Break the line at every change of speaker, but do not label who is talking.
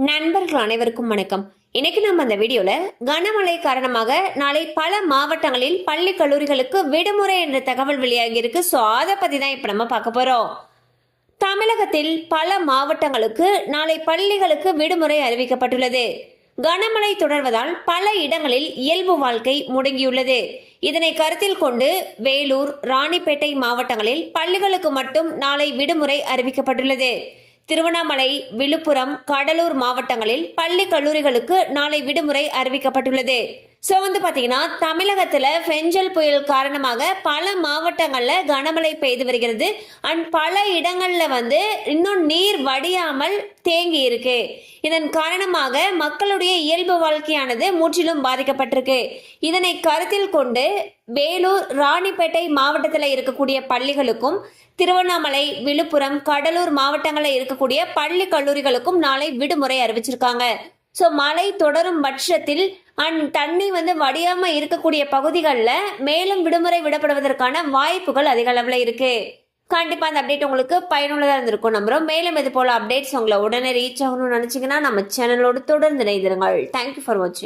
நண்பர்கள் அனைவருக்கும் வணக்கம். இன்னைக்கு நம்ம அந்த வீடியோல கனமழை காரணமாக நாளை பல மாவட்டங்களில் பள்ளி கல்லூரிகளுக்கு விடுமுறை என்ற தகவல் வெளியாகி இருக்கு. சோ அதை பத்தி தான் இப்ப நம்ம பார்க்க போறோம். தமிழகத்தில் பல மாவட்டங்களுக்கு நாளை பள்ளிகளுக்கு விடுமுறை அறிவிக்கப்பட்டுள்ளது. கனமழை தொடர்வதால் பல இடங்களில் இயல்பு வாழ்க்கை முடங்கியுள்ளது. இதனை கருத்தில் கொண்டு வேலூர், ராணிப்பேட்டை மாவட்டங்களில் பள்ளிகளுக்கு மட்டும் நாளை விடுமுறை அறிவிக்கப்பட்டுள்ளது. திருவண்ணாமலை, விழுப்புரம், கடலூர் மாவட்டங்களில் பள்ளி கல்லூரிகளுக்கு நாளை விடுமுறை அறிவிக்கப்பட்டுள்ளது. சோ பாத்தீங்கன்னா தமிழகத்துல பெஞ்சல் புயல் காரணமாக பல மாவட்டங்கள்ல கனமழை பெய்து வருகிறது. அண்ட் பல இடங்கள்ல இன்னும் நீர் வடியாமல் தேங்கி இருக்கு. இதன் காரணமாக மக்களுடைய இயல்பு வாழ்க்கையானது முற்றிலும் பாதிக்கப்பட்டிருக்கு. இதனை கருத்தில் கொண்டு வேலூர், ராணிப்பேட்டை மாவட்டத்தில் இருக்கக்கூடிய பள்ளிகளுக்கும் திருவண்ணாமலை, விழுப்புரம், கடலூர் மாவட்டங்களில் இருக்கக்கூடிய பள்ளி கல்லூரிகளுக்கும் நாளை விடுமுறை அறிவிச்சிருக்காங்க. ஸோ மழை தொடரும் பட்சத்தில் தண்ணி வடியாம இருக்கக்கூடிய பகுதிகளில் மேலும் விடுமுறை விடப்படுவதற்கான வாய்ப்புகள் அதிக அளவில் இருக்கு. கண்டிப்பா அந்த அப்டேட் உங்களுக்கு பயனுள்ளதா இருந்திருக்கும் நம்புறோம். மேலும் இது போல அப்டேட்ஸ் உங்களை உடனே ரீச் ஆகணும்னு நினைச்சீங்கன்னா நம்ம சேனலோடு தொடர்ந்து இணைந்திருங்கள். தேங்க்யூ ஃபார் வாட்சிங்.